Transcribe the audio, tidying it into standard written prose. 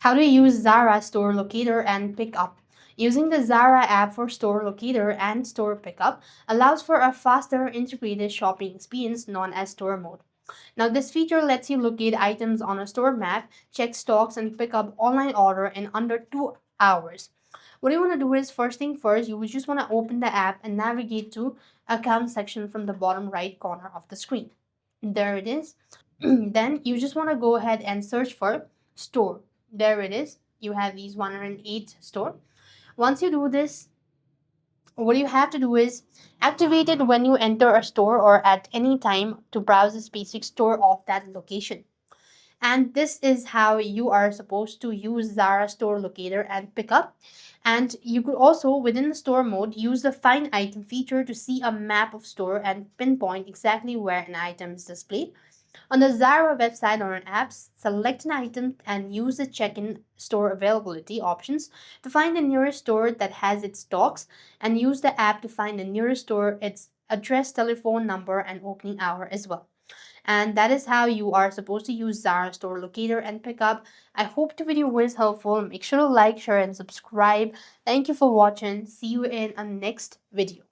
How to use Zara Store Locator and Pickup. Using the Zara app for Store Locator and Store Pickup allows for a faster integrated shopping experience known as store mode. Now, this feature lets you locate items on a store map, check stocks, and pick up online order in under 2 hours. What you want to do is first thing first, you would just want to open the app and navigate to account section from the bottom right corner of the screen. There it is. Then you just want to go ahead and search for store. There it is. You have these 108 store. Once you do this, what you have to do is activate it when you enter a store or at any time to browse the specific store of that location. And this is how you are supposed to use Zara Store Locator and Pickup. And you could also, within the store mode, use the Find Item feature to see a map of store and pinpoint exactly where an item is displayed. On the Zara website or an app, select an item and use the check-in store availability options to find the nearest store that has its stocks, and use the app to find the nearest store, its address, telephone number, and opening hour as well. And that is how you are supposed to use Zara Store Locator and Pickup. I hope the video was helpful. Make sure to like, share, and subscribe. Thank you for watching. See you in a next video.